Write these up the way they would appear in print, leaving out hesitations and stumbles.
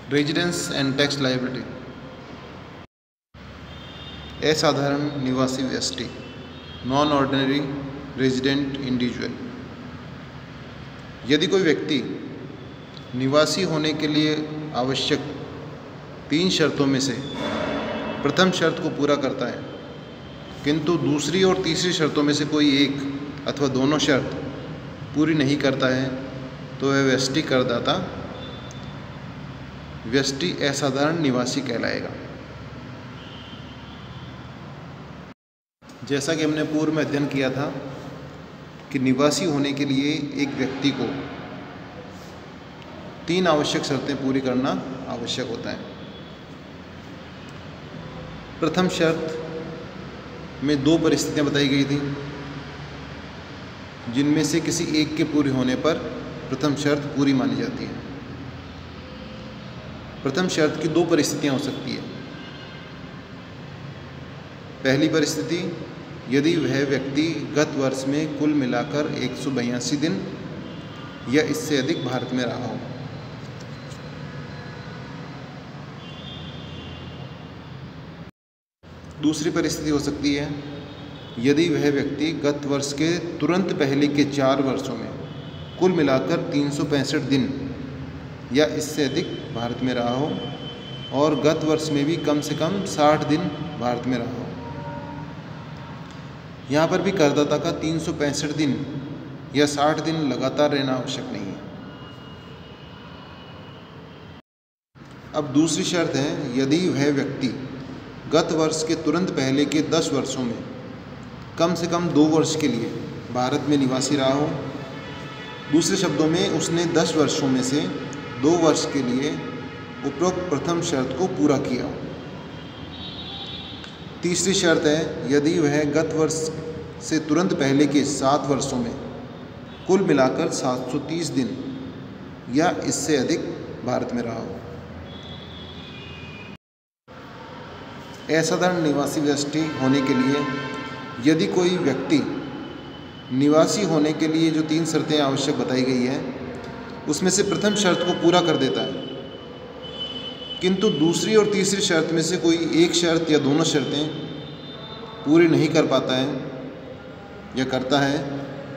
Residence and tax liability. असाधारण निवासी व्यष्टि, नॉन ऑर्डिनरी रेजिडेंट इंडिविजुअल। यदि कोई व्यक्ति निवासी होने के लिए आवश्यक 3 शर्तों में से प्रथम शर्त को पूरा करता है, किंतु दूसरी और तीसरी शर्तों में से कोई एक अथवा दोनों शर्त पूरी नहीं करता है, तो वह व्यष्टि करदाता व्यष्टि असाधारण निवासी कहलाएगा। जैसा कि हमने पूर्व में अध्ययन किया था कि निवासी होने के लिए एक व्यक्ति को 3 आवश्यक शर्तें पूरी करना आवश्यक होता है। प्रथम शर्त में 2 परिस्थितियां बताई गई थी, जिनमें से किसी एक के पूरे होने पर प्रथम शर्त पूरी मानी जाती है। प्रथम शर्त की 2 परिस्थितियां हो सकती है। पहली परिस्थिति, यदि वह व्यक्ति गत वर्ष में कुल मिलाकर 182 दिन या इससे अधिक भारत में रहा हो। दूसरी परिस्थिति हो सकती है, यदि वह व्यक्ति गत वर्ष के तुरंत पहले के 4 वर्षों में कुल मिलाकर 365 दिन या इससे अधिक भारत में रहा हो और गत वर्ष में भी कम से कम 60 दिन भारत में रहा हो। यहाँ पर भी करदाता का 365 दिन या 60 दिन लगातार रहना आवश्यक नहीं है। अब दूसरी शर्त है, यदि वह व्यक्ति गत वर्ष के तुरंत पहले के 10 वर्षों में कम से कम 2 वर्ष के लिए भारत में निवासी रहा हो। दूसरे शब्दों में, उसने 10 वर्षों में से 2 वर्ष के लिए उपरोक्त प्रथम शर्त को पूरा किया। तीसरी शर्त है, यदि वह गत वर्ष से तुरंत पहले के 7 वर्षों में कुल मिलाकर 730 दिन या इससे अधिक भारत में रहा हो। असाधारण निवासी व्यष्टि होने के लिए यदि कोई व्यक्ति निवासी होने के लिए जो 3 शर्तें आवश्यक बताई गई है, उसमें से प्रथम शर्त को पूरा कर देता है, किंतु दूसरी और तीसरी शर्त में से कोई एक शर्त या दोनों शर्तें पूरी नहीं कर पाता है या करता है,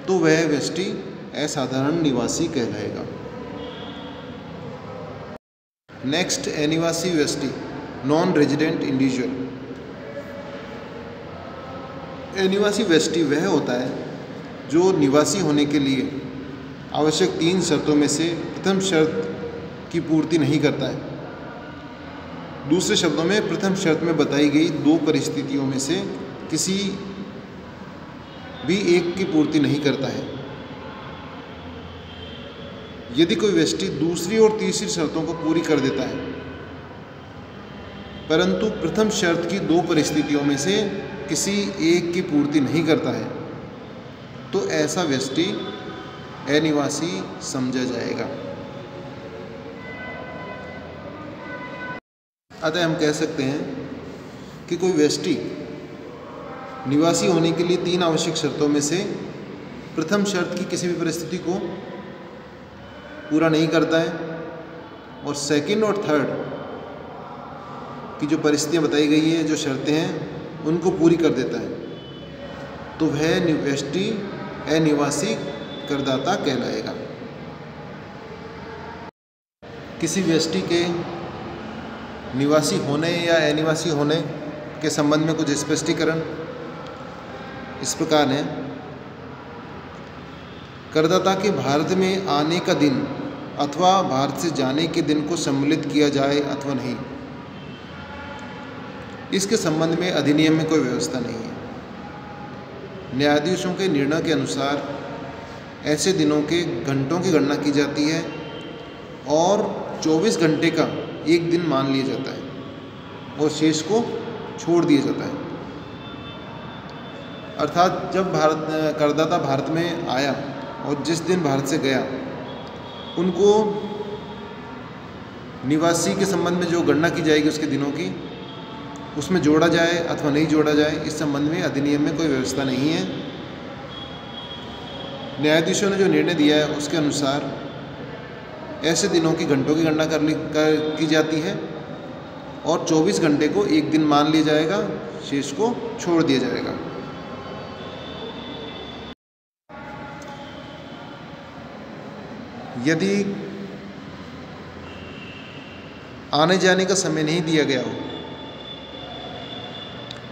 तो वह व्यष्टि असाधारण निवासी कहलाएगा। नेक्स्ट, अनिवासी व्यष्टि, नॉन रेजिडेंट इंडिविजुअल। अनिवासी व्यष्टि वह होता है जो निवासी होने के लिए आवश्यक 3 शर्तों में से प्रथम शर्त की पूर्ति नहीं करता है। दूसरे शब्दों में, प्रथम शर्त में बताई गई 2 परिस्थितियों में से किसी भी एक की पूर्ति नहीं करता है। यदि कोई व्यष्टि दूसरी और तीसरी शर्तों को पूरी कर देता है, परंतु प्रथम शर्त की 2 परिस्थितियों में से किसी एक की पूर्ति नहीं करता है, तो ऐसा व्यष्टि अनिवासी समझा जाएगा। अतः हम कह सकते हैं कि कोई व्यष्टि निवासी होने के लिए 3 आवश्यक शर्तों में से प्रथम शर्त की किसी भी परिस्थिति को पूरा नहीं करता है और सेकंड और थर्ड की जो परिस्थितियां बताई गई है, जो शर्तें हैं, उनको पूरी कर देता है, तो वह व्यष्टि अनिवासी करदाता कहलाएगा। किसी व्यष्टि के निवासी होने या अनिवासी होने के संबंध में कुछ स्पष्टीकरण इस प्रकार है। करदाता के भारत में आने का दिन अथवा भारत से जाने के दिन को सम्मिलित किया जाए अथवा नहीं, इसके संबंध में अधिनियम में कोई व्यवस्था नहीं है। न्यायाधीशों के निर्णय के अनुसार ऐसे दिनों के घंटों की गणना की जाती है और 24 घंटे का एक दिन मान लिया जाता है और शेष को छोड़ दिया जाता है। अर्थात जब करदाता भारत में आया और जिस दिन भारत से गया, उनको निवासी के संबंध में जो गणना की जाएगी उसके दिनों की, उसमें जोड़ा जाए अथवा नहीं जोड़ा जाए, इस संबंध में अधिनियम में कोई व्यवस्था नहीं है। न्यायाधीशों ने जो निर्णय दिया है उसके अनुसार ऐसे दिनों की घंटों की गणना की जाती है और 24 घंटे को एक दिन मान लिया जाएगा, शेष को छोड़ दिया जाएगा। यदि आने जाने का समय नहीं दिया गया हो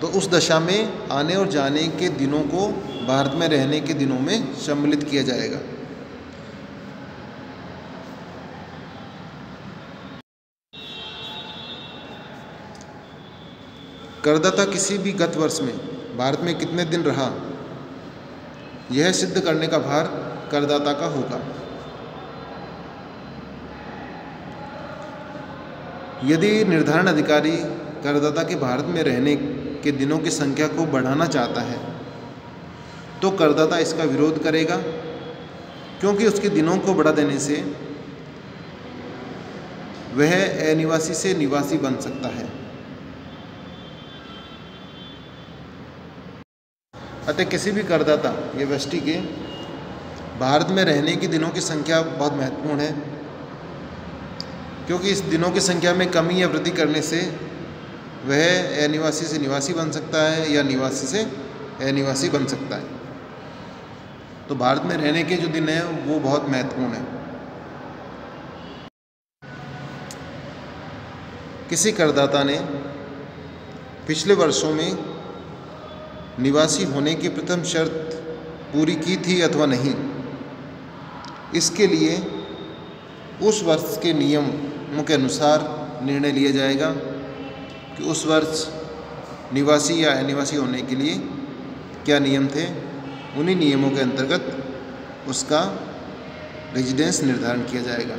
तो उस दशा में आने और जाने के दिनों को भारत में रहने के दिनों में सम्मिलित किया जाएगा। करदाता किसी भी गत वर्ष में भारत में कितने दिन रहा, यह सिद्ध करने का भार करदाता का होगा। यदि निर्धारण अधिकारी करदाता के भारत में रहने के दिनों की संख्या को बढ़ाना चाहता है तो करदाता इसका विरोध करेगा, क्योंकि उसके दिनों को बढ़ा देने से वह अनिवासी से निवासी बन सकता है। अतः किसी भी करदाता या व्यष्टि के भारत में रहने की दिनों की संख्या बहुत महत्वपूर्ण है, क्योंकि इस दिनों की संख्या में कमी या वृद्धि करने से वह अनिवासी से निवासी बन सकता है या निवासी से अनिवासी बन सकता है। तो भारत में रहने के जो दिन हैं वो बहुत महत्वपूर्ण हैं। किसी करदाता ने पिछले वर्षों में निवासी होने की प्रथम शर्त पूरी की थी अथवा नहीं, इसके लिए उस वर्ष के नियमों के अनुसार निर्णय लिया जाएगा कि उस वर्ष निवासी या अनिवासी होने के लिए क्या नियम थे। उन्हीं नियमों के अंतर्गत उसका रेजिडेंस निर्धारण किया जाएगा।